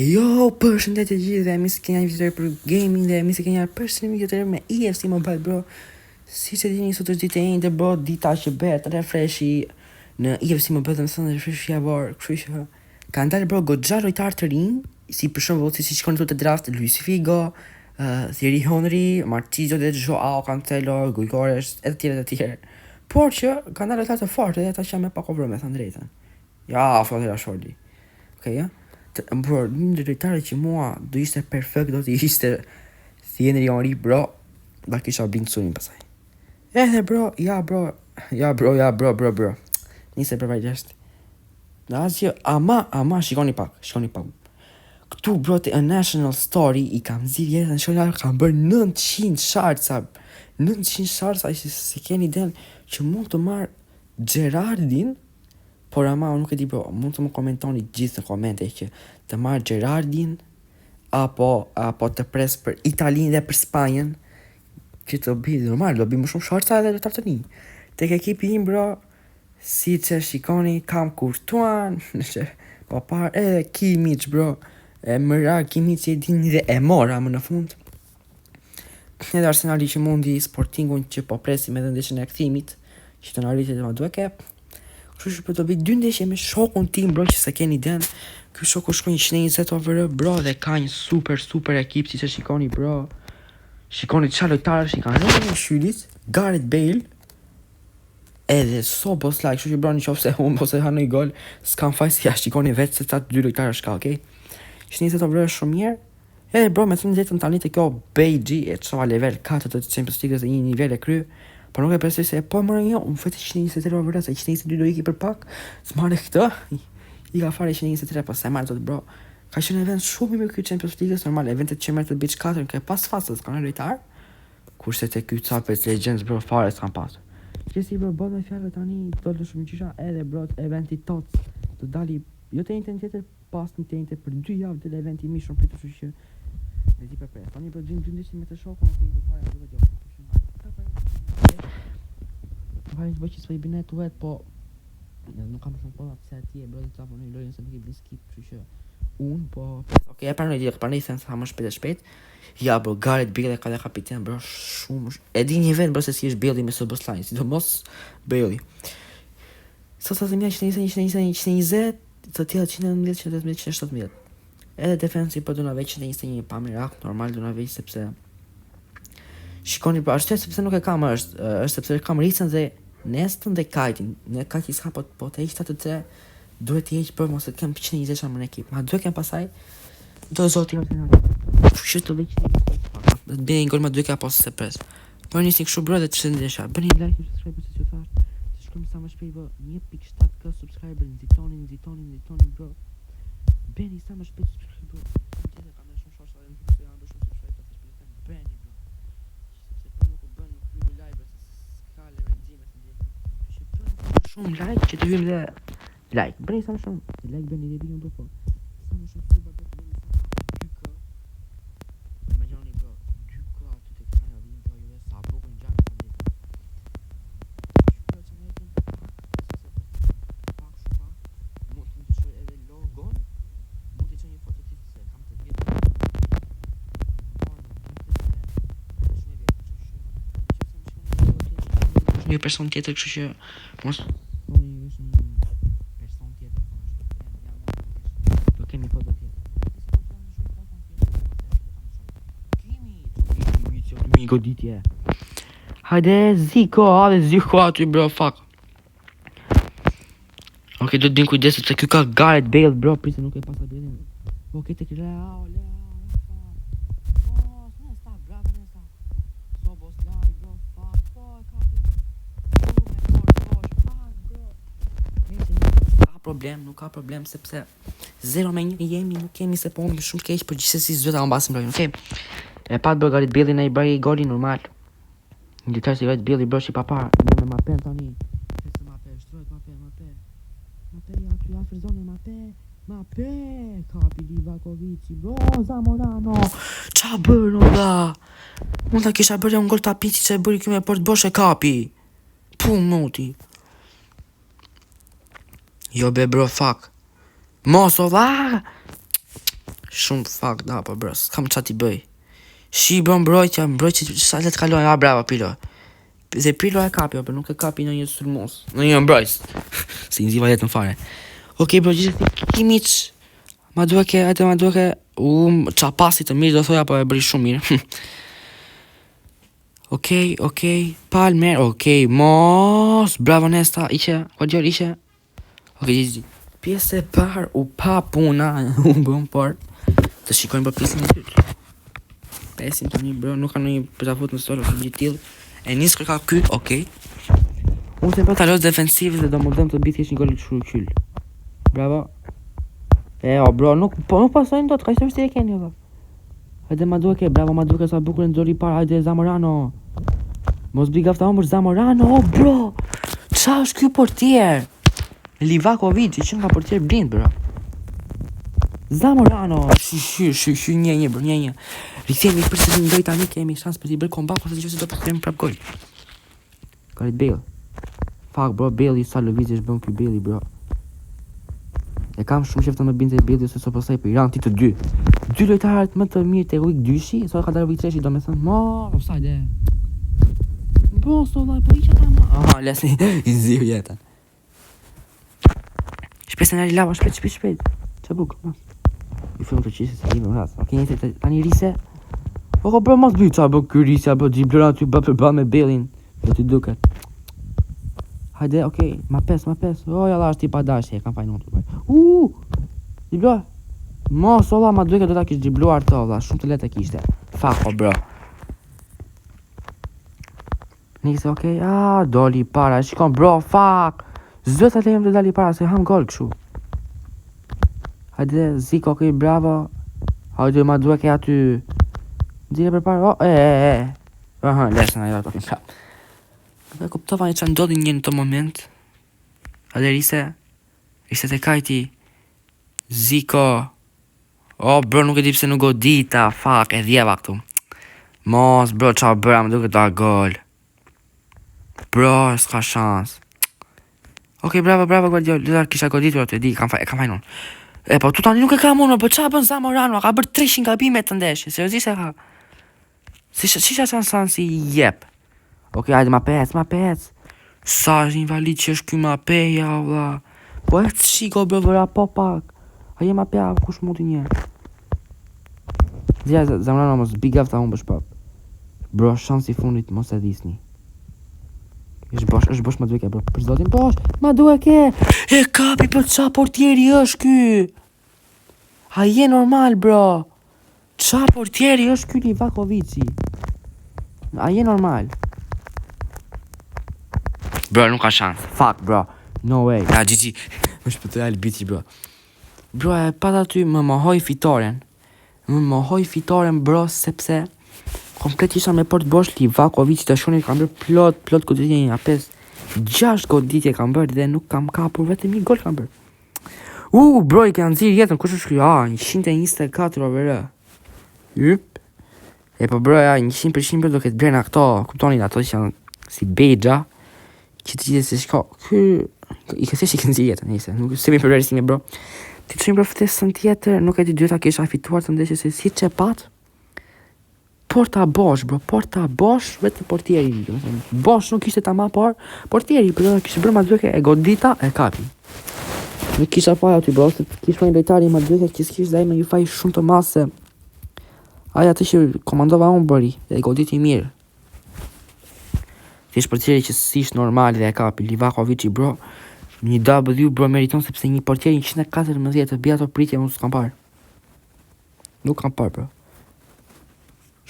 Jo, përshëndetje gjithë dhe mi se kena një vizitore për gaming dhe mi se kena përshëndetje një vizitore me EFC Mobile, bro. Si që dini, sot është ditë e njëjtë, bro, dita që bëhet refreshi në EFC Mobile dhe më thënë refreshi javor, kështu që kanë dalë, bro, goxha lojtarë të rinj, si për shembull si shkon këtu te draft Luis Figo, Thierry Henry, Marquinhos dhe Joao Cancelo, Guigores, e të tjerë. Por që kanë dalë lojtarë të fortë dhe ata që me pak over, me thënë drejtën. Ja, fotera shordi. Okej, ja. Bro, një lojtare që mua do ishte perfekt, do t'i ishte Thierry Henry, bro. Da kisha blind sunin pasaj. Edhe bro, bro. Nise për vajgjeshtë. Në asgjë, ama, shikoni pak. Këtu, bro, të A National Story i kam zirë jetën, shkojnë kam bërë 900 shartsa. 900 shartsa që se keni den që mund të marrë Gerardin. Por ama, unë nuk e di, bro, mund të më komentoni gjithë në komente që të marrë Gerardin apo të pres për Italinë dhe për Spanjën, që të bi normal, do bi më shumë shartsa edhe lojtar të një. Tek ekipi im, bro, si që shikoni, kam Courtois, po parë edhe Kimmich, bro, e mëra Kimmich e dini dhe e mora më në fund. Edhe Arsenali që mundi Sportingun që po presim edhe ndeshjen e kthimit, që të na rritet ma duhet kep. Kështu që për të bëj 2 ndeshje me shokun tim, bro, që se keni den. Ky shoku shkon 120 over, bro, dhe ka një super ekip, si që shikoni, bro. Shikoni qa lojtarë që i kanë rënë shyllit, Gareth Bale, edhe Szoboszlai, kështu që bro një qofë se unë ose ha në i gol, s'kam faj si ja shikoni vetë se ta 2 lojtarë shka, okej? 120 over është shumë mirë, edhe bro, me thënë zetën tani të kjo Beji, e qova level 4 të Champions League dhe një nivel e kry. Por nuk e presoj se po më rënjo, unë fëtë 123 over, se 122 do iki për pak, s'marrë këtë, i ka fare 123, po se marrë të bro. Ka qenë event shumë i me këtë Champions League, normal, eventet që mërë të beach 4, ke pas fasë, s'kanë lojtar, kurse të këtë Capes Legends, bro, fare s'kanë pasë. Që si, bro, bot me fjallë tani, do të shumë qisha, edhe, bro, eventi tots, të dali, jo të njëtë në tjetër, pas në të njëtë për 2 javë, dhe eventi mi shumë pritë shumë që, dhe ti për pres. Tani, bro, gjim me të shokon, Vajnë që bëj që s'pa i binet uet, po nuk kam shumë kolla pëse ati e bro dhe të apo në i lojnë se nuk i bin skip, që që unë, po ok, e parnoj sen sa më shpejt. Ja, bro, Gareth Bale ka dhe kapiten, bro, shumë e di një vend, bro, se si është Bailey me Szoboszlai, si do mos Bailey. Sot të mja 120, të tjela 119, 117. Edhe defensi për du na veç 121, pa mirak, normal du na veç sepse shikoni, bro, është sepse nuk e kam, është sepse kam Ricën dhe Nestën dhe Kajtin. Ne Kajti s'ka, po të ishtë të 3, duhet t'i heqë, bro, mos të kem 120 shamë në ekip. Ma duhet kem pasaj, do zoti jo të në. Shqytë të veç një, dhe të bine një gol ma duhet kem posë se pres. Për njësë një këshu, bro, dhe të shëtë ndesha. Bëni like, subscribe, se që thashtë. Të shkojmë sa më shpejt, bro, 1.7k subscriber, nxitoni, bro. Bëni sa më shpejt subscribe, bro. Shumë like që të hymë dhe like, bëni sa më shumë like, bëni dhe video bro, sa më shumë suba të bëni sa 2k. Imagjoni bro, 2k aty të kësaj avin të juve sa bukën gjanë të ndjetë. Shukra që me e të pak shumë mund të shoj edhe logon, mund të që një foto të se kam të vjetë. Një person tjetër, kështu që mos person tjetër do kemi foto tjetër. Mi goditje. Hajde Zico aty bro, fuck. Ok, do t'dim kujdeset se kjo ka Gareth Bale, bro, prisë nuk e pasa Bale. Ok, të kërë, nuk ka problem, sepse 0-1 jemi, nuk kemi se po unë shumë keq, për gjithsesi s'duhet ta mbasim lojën, okay? E pat bro Gareth Bale në i bëri goli normal. Një lojtar si Gareth Bale bro shi pa parë, ne me Mapen tani. Fesë Mape, shtrojt Mape, ja ty afër zone Mape, kapi Livakovici, bro, Zamorano. Qa bërë nga? Mund ta kisha bërë un gol tapici që e bëri kjo me port bosh e kapi. Pum muti. Jo be bro, fuck. Mosova! Shumë fuck da po bro, s'kam qa t'i bëj. Shi bro mbrojtja sa le t'kalojnë, bravo Pilo. Se Pilo e kapi, për nuk e kapi në një sulmos, në një mbrojt. Si nziva jetën fare. Okej bro, gjithë kimiq, ma duke, qa pasi të mirë do thoja, po e bëri shumë mirë. Okej, Palmer, okej, mos, bravo Nesta, ishe, Guardiol ishe. Okej, gjithë, pjesë e parë u pa puna, u bëm por, të shikojnë për pjesën e dytë. Pesin të një bro, nuk ka në një pëtafut në stolë, është një tillë, e njës kërka ky, okej. Unë të për talos defensivës dhe do më dëm të biti është një golë të kyll. Bravo. Bro, nuk pasojnë do të ka ishte vështirë e keni, bro. Hajde Madueke, bravo Madueke, sa bukur në zori parë, hajde Zamorano. Mos biga fta ombër Zamorano, bro. Qa është ky portier? Livakovic, që nga portier blind, bro. Zamorano, shi një, bro, një. Rikthemi për se të ndoj tani, kemi shans për t'i bërë kombat, pas e që se do për të prap gol. Gareth Bale. Fuck, bro, Bale, sa lëvizje është bëm ky Bale, bro. E kam shumë qeftë më binte Bale se so pastaj për Iran ti të dy. Dy lojtarët më të mirë te Week 2-shi, sa ka dalë Week 3-shi, domethënë, offside. Bro, so vllai, po isha ta më. Aha, lesi, i ziu jetën. Shpesë në lava, shpejt. Qa buk, mos. I filmë të qisë se një ras. Okej, njëse tani rise. Oko, bro, mos bëj qa buk ky rise, bro, gjibloran ty bë për me Bale-in. Do t'i duket. Hajde, okej, ma pes. Jalla, është i pa dashje, kam fajnë unë. Gjiblo. Mos, ola, ma duke do ta kish gjibluar të, ola, shumë të lehtë kishte. Fuck, bro. Nise, okej, doli para, shikon, bro, fuck. Zëta lejem të dali para, se ham gol këshu. Hajde, Zico, okej, bravo. Hajde, ma duke aty. Dire për para, Aha, lesën, ajo, tokin prap. Dhe kuptova një që ndodhi një në të moment. Hajde, rise të kajti. Zico. Bro, nuk e di pse nuk godita. Fuck, e dhjeva këtu. Mos, bro, qa bëra, më duke ta gol. Bro, s'ka shans. Okej, bravo, Guardiol. Lëdar kisha goditur atë, e di, kam fajnë unë. Po, tu tani nuk e kam unë, po qa bën Zamorano, ka bërë 300 gabime të ndeshje, seriozisht e ka. Si qa si jep. Okej, hajde, ma pec. Sa është invalid që është ky ma peja, vla. Po e të shiko, bro, vëra po pak. Hajde ma peja, kush mundi një. Zja, Zamorano mos bigav ta unë bësh pap. Bro, shansi fundit mos e disni. është bosh ma duke, bro. Për zotin, bosh, ma duke. E kapi për qa portieri është ky. Ha je normal, bro. Qa portieri është ky Livakovici. A je normal. Bro, nuk ka shans. Fuck, bro. No way. GG. Më shpëtoj albiti, bro. Bro, e pata ty më mohoj fitoren. Bro, sepse komplet isha me port bosh Livakovic të shunit kam bërë plot goditje një apes 6 goditje kam bërë dhe nuk kam kapur vetëm një gol kam bërë. Bro, i kanë zirë jetën, kush është kjo? 124 over. Po bro, 100% bro do këtë bërë në këto, kuptoni ato që janë si bejgja, që të gjithë se shko, i këthesh i kanë zirë jetën, njëse, nuk se mi përverisime bro. Ti të shumë bro ftesën tjetër, nuk e ti dyta kisha fituar të ndeshje se si që pat. Porta bosh, bro, vetë portieri. Bosh nuk ishte ta ma por, portieri, për kishte bërë ma duke e godita e kapi. Nuk kisha faj aty, bro, se kishte një lojtari ma duke që s'kishte dhe me një faj shumë të masë. Aja të që komandova unë bëri, dhe e goditi mirë. Thjesht portieri që s'ishte normal dhe e kapi, Livakovici, bro, një W, bro, meriton sepse një portieri 114 të bia të pritje, unë s'kam parë. Nuk kam parë, bro.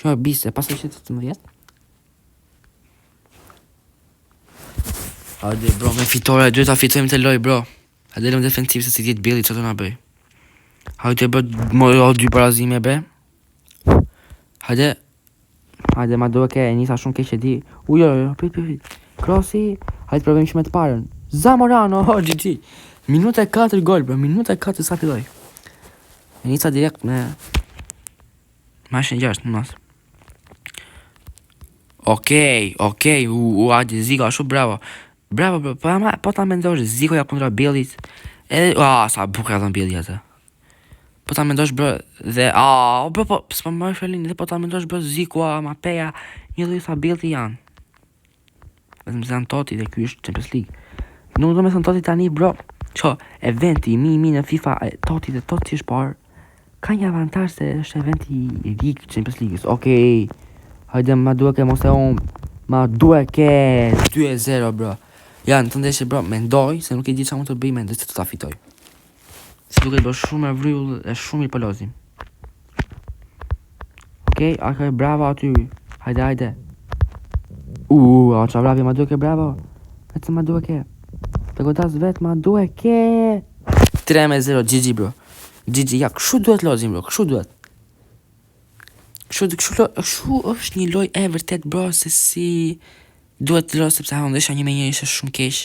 Shumë e bise, pas e ishte të më djetë. Hajde, bro, me fitore, duhet ta fitojmë të loj, bro. Hajde, lëm defensiv se si tjetë Billy, që të nga bëj. Hajde, bro, mojë dy parazime, be. Hajde, ma duke, e njësa shumë keqe di. Jo, prit. Krosi, hajde, provojmë shumë të parën. Zamorano, GG. Minuta 4 gol, bro, minuta 4 sa filloj. E njësa direkt me... Ma është në gjashtë, në mas. Okej, hajde, Zico, shumë bravo. Bravo, bro, po ta mendosh, Zico ja kundra Billit. Sa buka dhën Billit atë. Po ta mendosh bro dhe bro po s'po më fjalin dhe po ta mendosh bro Ziku, Mapeja, një lloj thabillti janë. Vetëm se janë Totti dhe ky është Champions League. Nuk do me thënë Totti tani bro. Ço, eventi mi në FIFA Totti dhe Totti është parë. Ka një avantazh se është eventi i lig Champions League. Okej. Hajde ma duhet ke mos e ma duhet ke 2-0 bro. Ja, në të ndeshje bro, mendoj se nuk e di çfarë mund të bëj, mendoj se do ta fitoj. Se duket bro shumë e vryll e shumë i polozim. Okej, bravo aty. Hajde. Qa vrapi ma duhet ke bravo. Vetëm ma duhet ke. Të godas vet ma duhet ke. 3-0 GG bro. GG, ja, kështu duhet lozim bro, kështu duhet. Kështu është një loj e vërtet bro, se si duhet të lozim, sepse ndeshja 1-1 ishte shumë keq.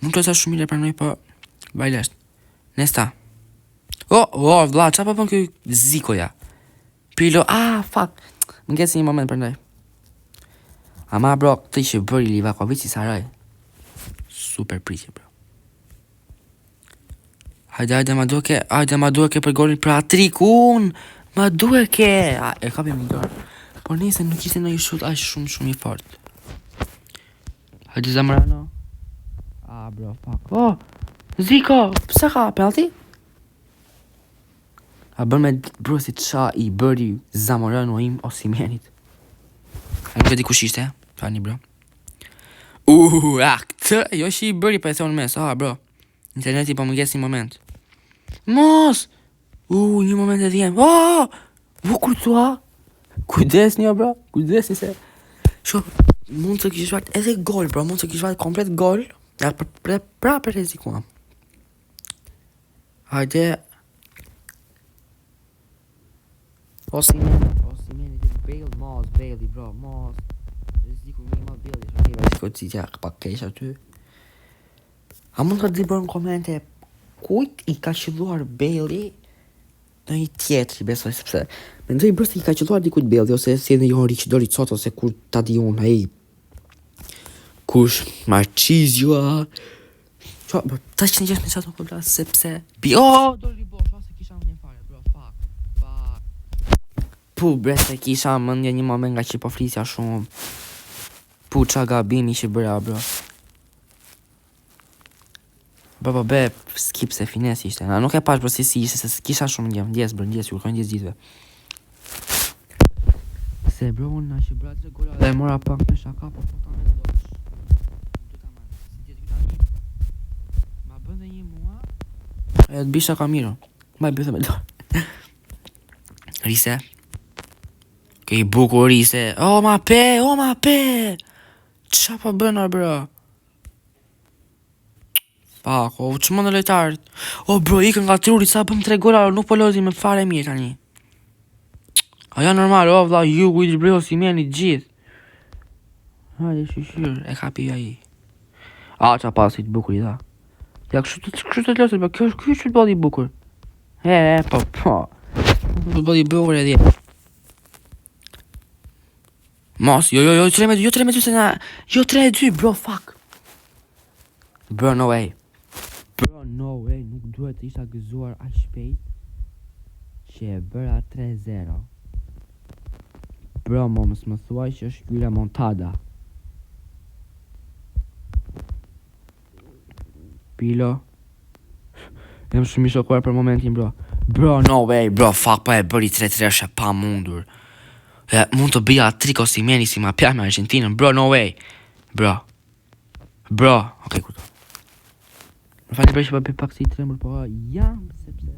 Nuk loza shumë mirë pranoj, po vajlesht. Nesta. Vlla, qa pa bën ky Zikoja? Pirlo, fuck. Më ngeci një moment prandaj. Ama bro, këtë ishe bëri Livakovic i Saraj. Super pritje bro. Hajde ma duhet ke për golin për Atrikun. Ma duhet ke. E kapim një dorë. Por nëse nuk ishte në një shut aq shumë i fort. Hajde Zamorano. Bro, fuck. Ziko, pse ka penalti? Bën me bro si qa i bëri Zamorano im Osimhenit. A nuk e di kush ishte, tani bro. Këtë, jo që i bëri pa e thonë mes, bro. Interneti po më ngjes një moment. Mos! Një moment e dhjem. Kurtua! Kujdes një bro, kujdes një se. Mund të kishë vatë edhe gol, bro, mund të kishë vatë komplet gol. Ja, për rezikuam. Hajde. Osimhenit Bailey, bro, mos. Reziku një ma Bailey. Reziku të zitja, pa kesh aty. A mund të di bërë në komente kujt i ka qëlluar Bailey në një tjetëri, besoj, sepse mendoj bërë se i ka qëlluar dikujt Bailey, ose si edhe Jon Riqdori Cot, ose kur ta di unë, kush Marqizio, ta që një gjesh me qatë më përbla, sepse doli bosh, ose kisha më një fare, bro, fuck. Pu, se kisha më një moment nga që po flisja shumë. Pu, qa gabimi që bëra, bro. Bro, skip se finesi ishte. Nuk e pash bro si ishte, se kisha shumë ndjem. Ndjes, ju kërën ndjes gjithve. Se bro, unë na që bra të gola dhe mora pak me shaka, po ta me dosh. Si tjetë këta një. Ma bën dhe një mua. E të bisha ka miro. Ma e bëthë me dorë. Rise. Kej buku Rise. Ma pe. Qa pa bëna bro? Fuck, që më në lejtarët. Bro, ikën nga truri, sa bëm 3 gola, nuk po lozi me fare mirë tani. Ja normal, vla, ju ku i dribloj Osimhenit gjithë. Hajde, shishir, e kapi aji. Qa pasit bukur i dha. Ja, kështu të losit, bro, kjo është futbolli i bukur. Po. Futbolli i bukur e dje. Mos, jo, 3-2 se na. Jo 3-2, bro, fuck. Bro, no way. Nuk duhet të isha gëzuar aq shpejt që e bëra 3-0. Bro, mos më thuaj që është ky remontada. Pilo. Jam shumë i shokuar për momentin, bro. Bro, no way, bro, fuck, pa e bëri 3-3 është e pa mundur. Mund të bëja trik Osimheni si ma pja me Argentinën, bro, no way. Bro, okej, kurto. Më fani për që pa bëj pak si i tremur, po jam, sepse.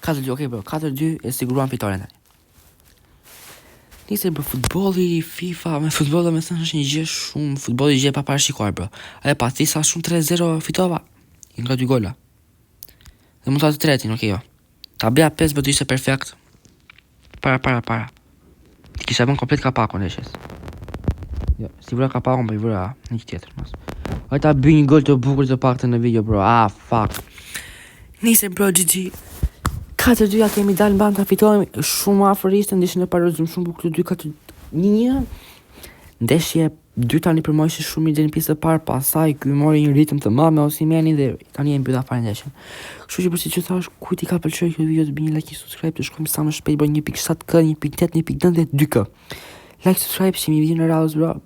Okej bro, 4-2 e siguruan fitoren tani. Nise bro, futbolli FIFA me futbolli me thënë është një gjë shumë, futbolli gjë pa parashikuar bro. Pa thisa shumë 3-0 fitova. I nga 2 gola. Dhe mund të atë tretin, okej jo. Ta bëja 5 bro të ishte perfekt. Para. Ti kisha bën komplet kapakon ndeshjes. Jo, si vëra kapakon, po i vëra një tjetër mas. Ta bëj një gol të bukur të paktën në video bro. Fuck. Nise bro, GG. 4-2 kemi dalë mban ta fitojmë shumë afër ishte, ndeshjen e parë shumë bukur 2-4-1. Ndeshje dyta tani për mua ishte shumë mirë në pjesën e parë, pastaj ky mori një ritëm të madh me Osimhenin dhe tani e mbylla fare ndeshjen. Kështu që përsi që thash, kujt i ka pëlqyer kjo video të bëni like, subscribe, të shkojmë sa më shpejt bëj 1.7k, 1.8, 1.9 dhe 2k. Like, subscribe, si mi video në radhës bro.